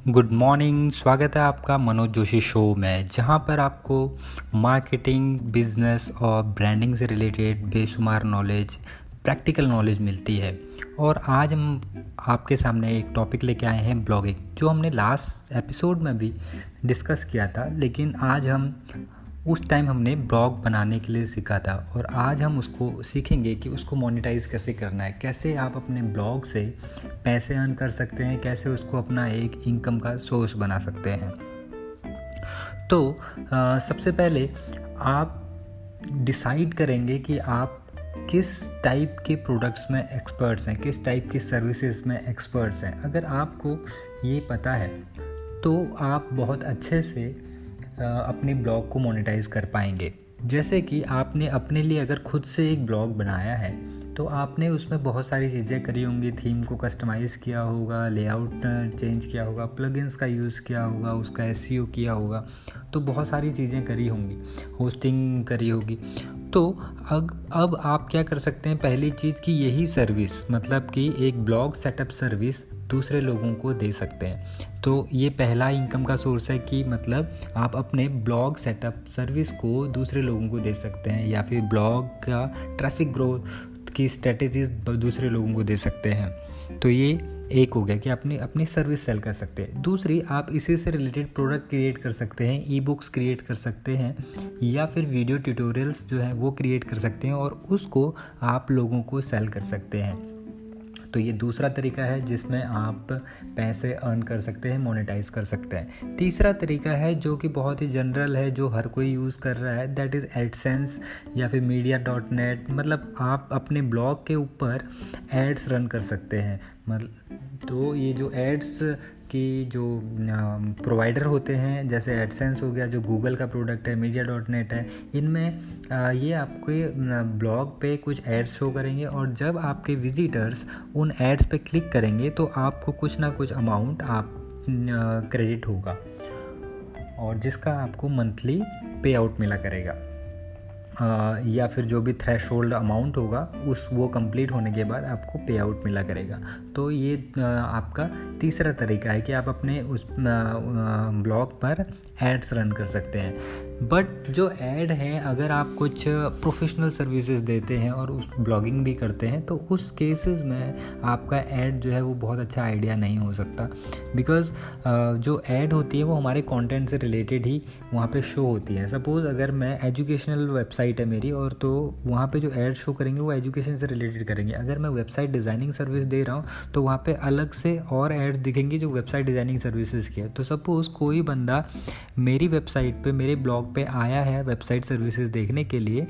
Good morning. स्वागत है आपका मनोज जोशी शो में, जहां पर आपको मार्केटिंग, बिजनेस और ब्रांडिंग से रिलेटेड बेशुमार नॉलेज, प्रैक्टिकल नॉलेज मिलती है। और आज हम आपके सामने एक टॉपिक लेके आए हैं, ब्लॉगिंग, जो हमने लास्ट एपिसोड में भी डिस्कस किया था। लेकिन आज हम उस टाइम हमने ब्लॉग बनाने के लिए सीखा था, और आज हम उसको सीखेंगे कि उसको मोनेटाइज कैसे करना है, कैसे आप अपने ब्लॉग से पैसे अर्न कर सकते हैं, कैसे उसको अपना एक इनकम का सोर्स बना सकते हैं। तो सबसे पहले आप डिसाइड करेंगे कि आप किस टाइप के प्रोडक्ट्स में एक्सपर्ट्स हैं, किस टाइप की सर्विसेज में एक्सपर्ट्स हैं। अगर आपको ये पता है तो आप बहुत अच्छे से अपने ब्लॉग को मोनेटाइज कर पाएंगे। जैसे कि आपने अपने लिए अगर खुद से एक ब्लॉग बनाया है तो आपने उसमें बहुत सारी चीज़ें करी होंगी, थीम को कस्टमाइज़ किया होगा, लेआउट चेंज किया होगा, प्लगइन्स का यूज़ किया होगा, उसका एसईओ किया होगा, तो बहुत सारी चीज़ें करी होंगी, होस्टिंग करी होगी। तो अब आप क्या कर सकते हैं, पहली चीज़ कि यही सर्विस, मतलब कि एक ब्लॉग सेटअप सर्विस दूसरे लोगों को दे सकते हैं। तो ये पहला इनकम का सोर्स है कि मतलब आप अपने ब्लॉग सेटअप सर्विस को दूसरे लोगों को दे सकते हैं, या फिर ब्लॉग का ट्रैफिक ग्रोथ की स्ट्रेटेजीज दूसरे लोगों को दे सकते हैं। तो ये एक हो गया कि आपने अपनी सर्विस सेल कर सकते हैं। दूसरी, आप इसी से रिलेटेड प्रोडक्ट क्रिएट कर सकते हैं, ई बुक्स क्रिएट कर सकते हैं, या फिर वीडियो ट्यूटोरियल्स जो हैं वो क्रिएट कर सकते हैं और उसको आप लोगों को सेल कर सकते हैं। तो ये दूसरा तरीका है जिसमें आप पैसे अर्न कर सकते हैं, मोनेटाइज कर सकते हैं। तीसरा तरीका है जो कि बहुत ही जनरल है, जो हर कोई यूज़ कर रहा है, दैट इज़ एडसेंस या फिर media.net। मतलब आप अपने ब्लॉग के ऊपर एड्स रन कर सकते हैं। मतलब तो ये जो एड्स की जो प्रोवाइडर होते हैं, जैसे एडसेंस हो गया जो गूगल का प्रोडक्ट है, media.net है, इनमें ये आपके ब्लॉग पे कुछ एड्स शो करेंगे, और जब आपके विजिटर्स उन एड्स पे क्लिक करेंगे तो आपको कुछ ना कुछ अमाउंट आप क्रेडिट होगा, और जिसका आपको मंथली पे आउट मिला करेगा, या फिर जो भी थ्रेशोल्ड अमाउंट होगा वो कंप्लीट होने के बाद आपको पे आउट मिला करेगा। तो ये आपका तीसरा तरीका है कि आप अपने उस ब्लॉग पर एड्स रन कर सकते हैं। बट जो ऐड है, अगर आप कुछ प्रोफेशनल सर्विसेज देते हैं और उस ब्लॉगिंग भी करते हैं, तो उस केसेस में आपका ऐड जो है वो बहुत अच्छा आइडिया नहीं हो सकता, बिकॉज़ जो ऐड होती है वो हमारे कंटेंट से रिलेटेड ही वहाँ पे शो होती है। सपोज़ अगर मैं एजुकेशनल वेबसाइट है मेरी, और तो वहाँ पे जो ऐड शो करेंगे वो एजुकेशन से रिलेटेड करेंगे। अगर मैं वेबसाइट डिज़ाइनिंग सर्विस दे रहा हूँ तो वहाँ पे अलग से और ऐड्स दिखेंगे जो वेबसाइट डिज़ाइनिंग सर्विसेज की है। तो सपोज़ कोई बंदा मेरी वेबसाइट पे, मेरे ब्लॉग पे आया है वेबसाइट सर्विसेज देखने के लिए,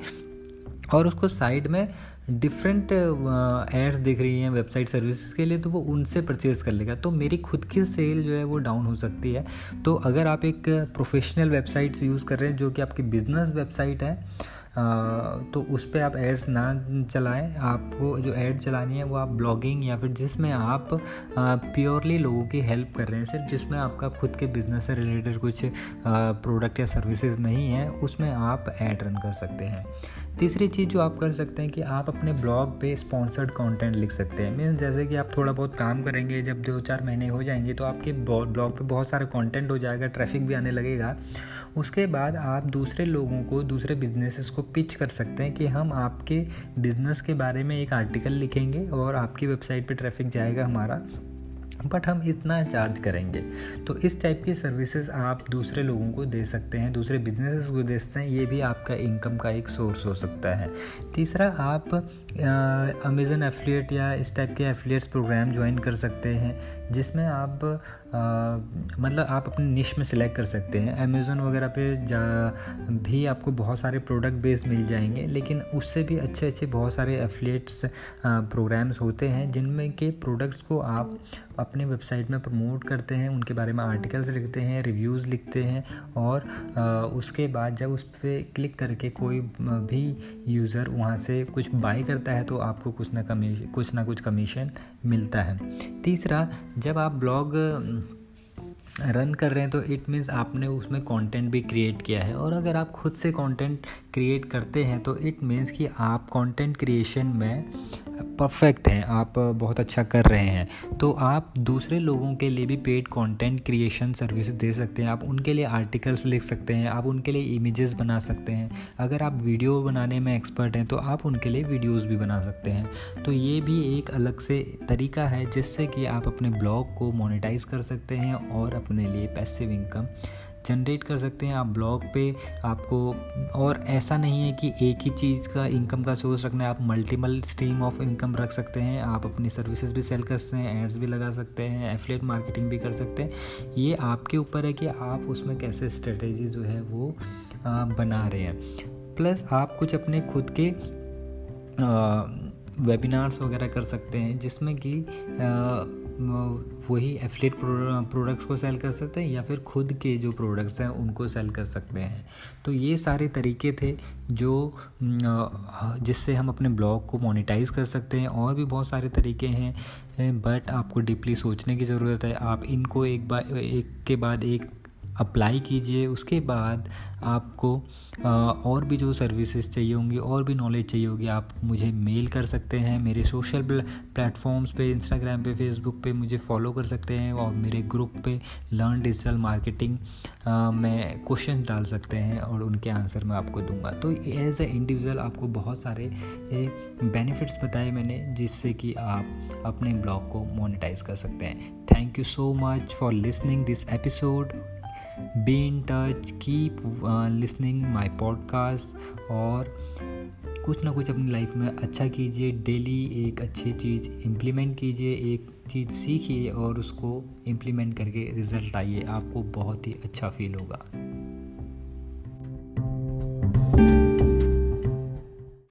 और उसको साइड में डिफरेंट एड्स दिख रही हैं वेबसाइट सर्विसेज के लिए, तो वो उनसे परचेज़ कर लेगा। तो मेरी खुद की सेल जो है वो डाउन हो सकती है। तो अगर आप एक प्रोफेशनल वेबसाइट्स यूज़ कर रहे हैं जो कि आपकी बिजनेस वेबसाइट है, तो उस पर आप एड्स ना चलाएं। आपको जो ऐड चलानी है वो आप ब्लॉगिंग या फिर जिसमें आप प्योरली लोगों की हेल्प कर रहे हैं, सिर्फ जिसमें आपका खुद के बिजनेस से रिलेटेड कुछ प्रोडक्ट या सर्विसेज नहीं है, उसमें आप ऐड रन कर सकते हैं। तीसरी चीज़ जो आप कर सकते हैं कि आप अपने ब्लॉग पे स्पॉन्सर्ड कंटेंट लिख सकते हैं। मीन्स जैसे कि आप थोड़ा बहुत काम करेंगे, जब 2-4 महीने हो जाएंगे तो आपके ब्लॉग पे बहुत सारा कंटेंट हो जाएगा, ट्रैफिक भी आने लगेगा। उसके बाद आप दूसरे लोगों को, दूसरे बिजनेसेस को पिच कर सकते हैं कि हम आपके बिज़नेस के बारे में एक आर्टिकल लिखेंगे और आपकी वेबसाइट पे ट्रैफिक जाएगा हमारा, बट हम इतना चार्ज करेंगे। तो इस टाइप की सर्विसेज आप दूसरे लोगों को दे सकते हैं, दूसरे बिजनेसेस को दे सकते हैं। ये भी आपका इनकम का एक सोर्स हो सकता है। तीसरा, आप अमेज़न एफिलिएट या इस टाइप के एफिलिएट्स प्रोग्राम ज्वाइन कर सकते हैं, जिसमें आप मतलब आप अपने निश में सिलेक्ट कर सकते हैं। अमेज़न वगैरह पे भी आपको बहुत सारे प्रोडक्ट बेस मिल जाएंगे, लेकिन उससे भी अच्छे अच्छे बहुत सारे एफिलिएट्स प्रोग्राम्स होते हैं जिनमें के प्रोडक्ट्स को आप अपने वेबसाइट में प्रमोट करते हैं, उनके बारे में आर्टिकल्स लिखते हैं, रिव्यूज़ लिखते हैं, और उसके बाद जब उस पर क्लिक करके कोई भी यूज़र वहाँ से कुछ बाय करता है तो आपको कुछ ना कुछ कमीशन मिलता है। तीसरा, जब आप ब्लॉग रन कर रहे हैं तो इट मीन्स आपने उसमें कंटेंट भी क्रिएट किया है। और अगर आप खुद से कंटेंट क्रिएट करते हैं तो इट मीन्स कि आप कंटेंट क्रिएशन में परफेक्ट हैं, आप बहुत अच्छा कर रहे हैं। तो आप दूसरे लोगों के लिए भी पेड कंटेंट क्रिएशन सर्विस दे सकते हैं। आप उनके लिए आर्टिकल्स लिख सकते हैं, आप उनके लिए इमेजेस बना सकते हैं। अगर आप वीडियो बनाने में एक्सपर्ट हैं तो आप उनके लिए वीडियोस भी बना सकते हैं। तो ये भी एक अलग से तरीका है जिससे कि आप अपने ब्लॉग को मोनेटाइज कर सकते हैं और अपने लिए पैसिव इनकम जनरेट कर सकते हैं। आप ब्लॉग पे आपको, और ऐसा नहीं है कि एक ही चीज़ का इनकम का सोर्स रखना है, आप मल्टीपल स्ट्रीम ऑफ इनकम रख सकते हैं। आप अपनी सर्विसेज भी सेल कर सकते हैं, एड्स भी लगा सकते हैं, एफिलिएट मार्केटिंग भी कर सकते हैं। ये आपके ऊपर है कि आप उसमें कैसे स्ट्रेटेजी जो है वो बना रहे हैं। प्लस आप कुछ अपने खुद के वेबिनार्स वगैरह कर सकते हैं जिसमें कि वही एफिलिएट प्रोडक्ट्स को सेल कर सकते हैं या फिर खुद के जो प्रोडक्ट्स हैं उनको सेल कर सकते हैं। तो ये सारे तरीके थे जो जिससे हम अपने ब्लॉग को मोनेटाइज कर सकते हैं। और भी बहुत सारे तरीके हैं बट आपको डीपली सोचने की ज़रूरत है। आप इनको एक के बाद एक अप्लाई कीजिए। उसके बाद आपको और भी जो सर्विसेज चाहिए होंगी और भी नॉलेज चाहिए होगी, आप मुझे मेल कर सकते हैं। मेरे सोशल प्लेटफॉर्म्स पे, इंस्टाग्राम पे, फेसबुक पे मुझे फॉलो कर सकते हैं और मेरे ग्रुप पे लर्न डिजिटल मार्केटिंग में क्वेश्चन डाल सकते हैं और उनके आंसर मैं आपको दूंगा। तो एज ए इंडिविजुअल आपको बहुत सारे बेनिफिट्स बताए मैंने जिससे कि आप अपने ब्लॉग को मोनेटाइज कर सकते हैं। Thank you so much for listening this episode. Be in touch, keep listening my podcast और कुछ ना कुछ अपनी लाइफ में अच्छा कीजिए। डेली एक अच्छी चीज़ इम्प्लीमेंट कीजिए, एक चीज़ सीखिए और उसको इम्प्लीमेंट करके रिज़ल्ट आइए, आपको बहुत ही अच्छा फील होगा।